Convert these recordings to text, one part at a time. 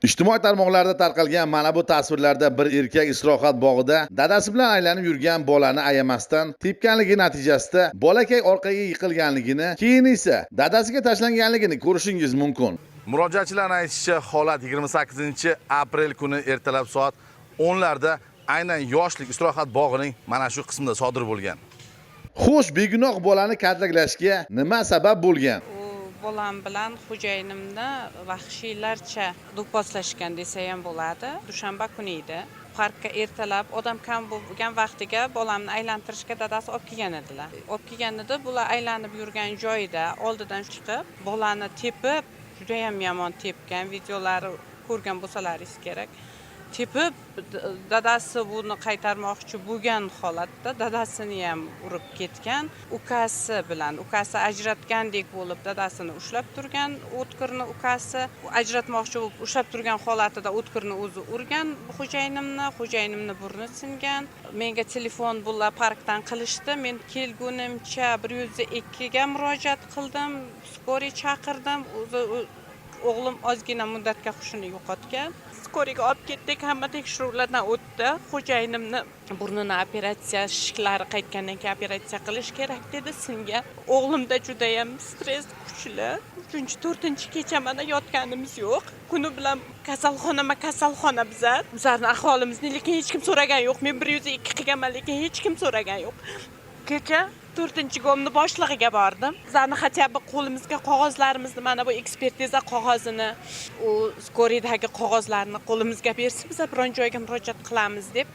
Ijtimoiy tarmoqlarda tarqalgan mana bu tasvirlarda bir erkak istirohat bog'ida dadasi bilan aylanib yurgan bolani ayamasdan tepganligi natijasida bolakay orqaga yiqilganligini, keyin esa dadasiga tashlanganligini ko'rishingiz mumkin. Murojaatchilarning aytishicha, holat 28-aprel kuni ertalab soat 10larda aynan yoshlik istirohat bog'ining mana shu qismida sodir bo'lgan. Xo'sh, begunoh bolani kaltaklashga nima sabab bo'lgan? Bolam bilan xo'jayinimni vahshiylarcha do'pposlashgan desa ham bo'ladi. Dushanba kuni edi. Parkka ertalab odam kam bo'lgan vaqtiga bolamni aylantirishga dadasi olib kelgan edilar. Olib kelganida bular aylanib yurgan joyida oldidan chiqib, bolani tepib, juda ham yomon tepgan, videolari ko'rgan bo'lsalaringiz kerak. Tepib, dadasi buni qaytarmoqchi bo'lgan holatda dadasini ham urib ketgan. Ukasi ajratgandek bo'lib dadasini ushlab turgan, o'tkirni ukasi ajratmoqchi bo'lib ushlab turgan holatida o'tkirni o'zi urgan xo'jayinimni burni singan. Menga telefon bular parkdan qilishdi. Men kelgunimcha 102 ga murojaat qildim, skoriy chaqirdim. O'g'lim ozgina muddatga hushini yo'qotgan. Skoriga olib ketdik, hamma tekshiruvlardan o'tdi. Xo'jayinimni burnini operatsiya, shiklari qaytgandan keyin operatsiya qilish kerak dedi, singan. O'g'limda juda ham stress kuchli. 3-4 kecha mana yotganimiz yo'q. Kuni bilan kasalxona bizlarning ahvolimizni lekin hech kim so'ragan yo'q. Men 102 qilganman, lekin hech kim so'ragan yo'q. Kecha 4-gomni boshlig'iga bordim. Bizlarni xatyabi qo'limizga qog'ozlarimizni, mana bu ekspertiza qog'ozini, u skoridagi qog'ozlarni qo'limizga bersa, biz biron joyga murojaat qilamiz deb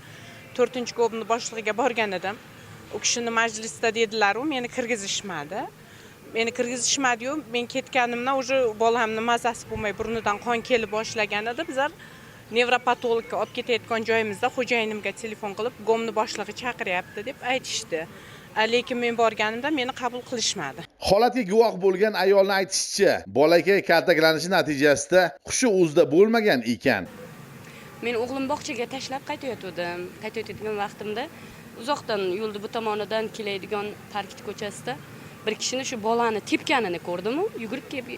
4-gomni boshlig'iga borgan edim. U kishini majlisda dedilar-ku, meni kirgizishmadi. Men ketganimdan o'sha bolamni mazasi bo'lmay burnidan qon kelib boshlagan edi. Bizlar nevropatologga olib ketayotgan joyimizda xo'jayinimga telefon qilib, gomni boshlig'i chaqiryapti deb aytishdi. Lekin men borganimda meni qabul qilishmadi. Holatga guvoh bo'lgan ayolning aytishicha, bolakay kaltaklanishi natijasida hushi o'zida bo'lmagan ekan. Men o'g'lim bog'chaga tashlab qaytayotgan vaqtimda uzoqdan yo'lni bu tomonidan keladigan park ko'chasida bir kishini shu bolani tepganini ko'rdim, yugurib kelib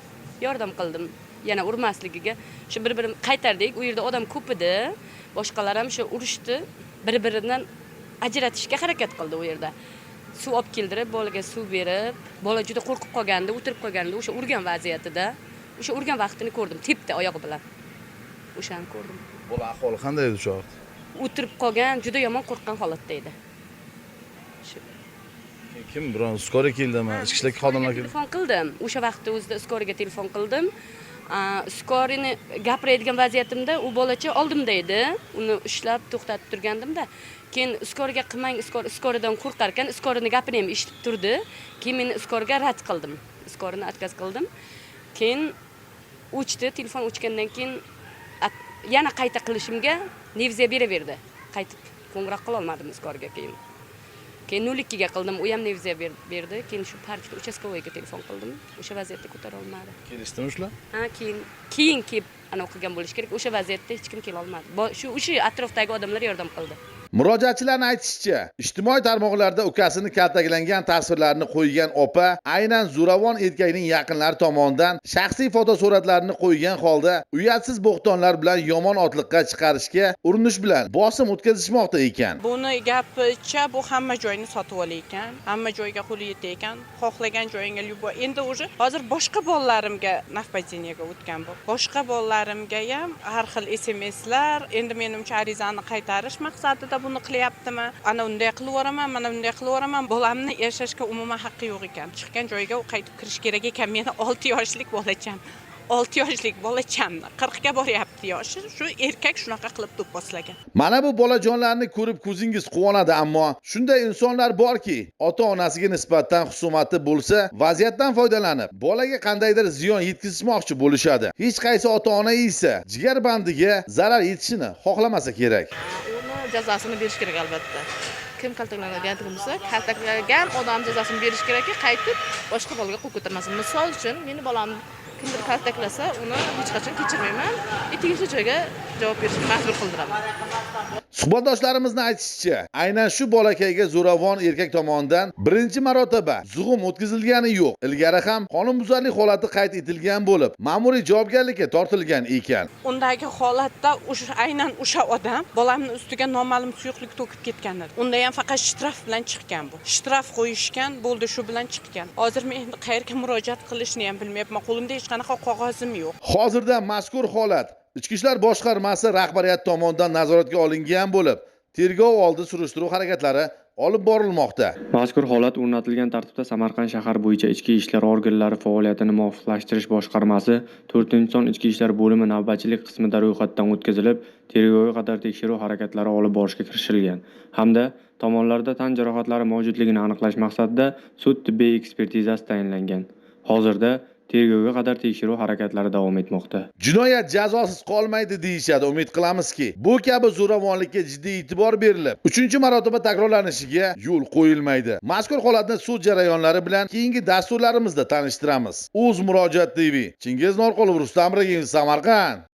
yordam qildim. Yana urmasligiga shu bir-birini qaytardik. U yerda odam ko'p edi. Boshqalar ham shu urishdi, bir-biridan ajratishga harakat qildi u yerda. Suv olib keldirib, bolaga suv berib, bola juda qo'rqib qolgandi, o'tirib qolgandi, o'sha urgan vaziyatida, o'sha urgan vaqtini ko'rdim, tepdi oyog'i bilan. O'shani ko'rdim. Bola ahvoli qanday edi shu vaqt? O'tirib qolgan, juda yomon qo'rqgan holatda edi. Kim biron skoriy keldimi? Ichki ishlar xodimlari keldi. Telefon qildim. O'sha vaqtda o'zida skoriga telefon qildim. Skorini gapiradigan vaziyatimda u bolacha oldimda edi. Uni ushlab to'xtatib turgandimda, keyin skoriga qilmang, skoridan qo'rqar ekan, skorini gapini ham eshitib turdi. Keyin men skoriga rad qildim. Skorini отказ qildim. Keyin o'chdi, telefon o'chgandan keyin yana qayta qilishimga nevziya beraverdi. Qaytib qo'ng'iroq qila olmadim skoriga keyin. Keyin 02 ga qildim, u ham nevziya berdi. Keyin shu parkda uchastkovoyga telefon qildim. O'sha vaziyatda ko'tara olmadi. Kelishdimi shular? Keyin kelib ana o'qigan bo'lish kerak. O'sha vaziyatda hech kim kela olmadi. O'sha atrofdagi odamlar yordam qildi. Murojaatchilarning aytishicha, ijtimoiy tarmoqlarda ukasini kaltaklangan tasvirlarini qo'ygan opa aynan zo'ravon erkakning yaqinlari tomonidan shaxsiy fotosuratlarini qo'ygan holda uyatsiz bo'xtonlar bilan yomon otliqqa chiqarishga urinish bilan bosim o'tkazishmoqda ekan. Buni gapicha bu hamma joyni sotib olayotgan, hamma joyga qo'li yetar, xohlagan joyingga yubo. Endi o'sha hozir boshqa bolalarimga nafpatiniyaga o'tgan bu. Boshqa bolalarimga ham har xil SMSlar, endi menimcha arizani qaytarish maqsadida buni qilyaptimi? Ana unday qilib yuboraman, mana bunday qilib yuboraman. Bolamni yashashga umuman haqqi yo'q ekan. Chiqqan joyga u qaytib kirish kerak ekan. Meni 6 yoshlik bolacham. 6 yoshlik bolachamni 40 ga boryapti yoshi. Shu erkak shunaqa qilib do'pposlagan. Mana bu bolajonlarni ko'rib ko'zingiz quvonadi, ammo shunday insonlar borki, ota-onasiga nisbatan xusumati bo'lsa, vaziyatdan foydalanib, bolaga qandaydir ziyon yetkazmoqchi bo'lishadi. Hech qaysi ota-ona esa jigar bandiga zarar yetishini xohlamasa kerak. Uni jazosini berish kerak albatta. Kim kaltaklagan bo'lsa, kaltaklagan odam jazosini berish kerakki, qaytib boshqa bolaga qo'l ko'tarmasin. Misol uchun, meni bolamni kimdir kaltaklasa, uni hech qachon kechirmayman. Tegishli joyga javob berishga majbur qildiraman. Suhbatdoshlarimizning aytishicha, aynan shu bolakayga zo'ravon erkak tomonidan birinchi marotaba zug'um o'tkazilgani yo'q. Ilgari ham qonunbuzarlik holati qayd etilgan bo'lib, ma'muriy javobgarlikka tortilgan ekan. Undagi holatda aynan o'sha odam bolamning ustiga noma'lum suyuqlik to'kib ketgan edi. Unda ham faqat shtraf bilan chiqqan bu. Shtraf qo'yishgan, bo'ldi shu bilan chiqqan. Hozir men endi qayerga murojaat qilishni ham bilmayapman. Qo'limda hech qanaqa qog'ozim yo'q. Hozirda mazkur holat Ichki ishlar boshqarmasi rahbariyati tomonidan nazoratga olingan bo'lib, tergov oldi surishtiruv harakatlari olib borilmoqda. Mazkur holat o'rnatilgan tartibda Samarqand shahar bo'yicha ichki ishlar organlari faoliyatini muvofiqlashtirish boshqarmasi 4-son ichki ishlar bo'limi navbatchilik qismida ro'yxatdan o'tkazilib, tergovga qadar tekshiruv harakatlari olib borishga kirishilgan hamda tomonlarda tan jarohatlari mavjudligini aniqlash maqsadida sud tibbiy ekspertizasi tayinlangan. Hozirda tergovga qadar tekshiruv harakatlari davom etmoqda. Jinoyat jazosiz qolmaydi deyishadi. Umid qilamizki, bu kabi zo'ravonlikka jiddiy e'tibor berilib, 3-marotaba takrorlanishiga yo'l qo'yilmaydi. Mazkur holatni sud jarayonlari bilan keyingi dasturlarimizda tanishtiramiz. O'z Murojaat TV. Chingiz Norqulov, Rustam Ragimov, Samarqand.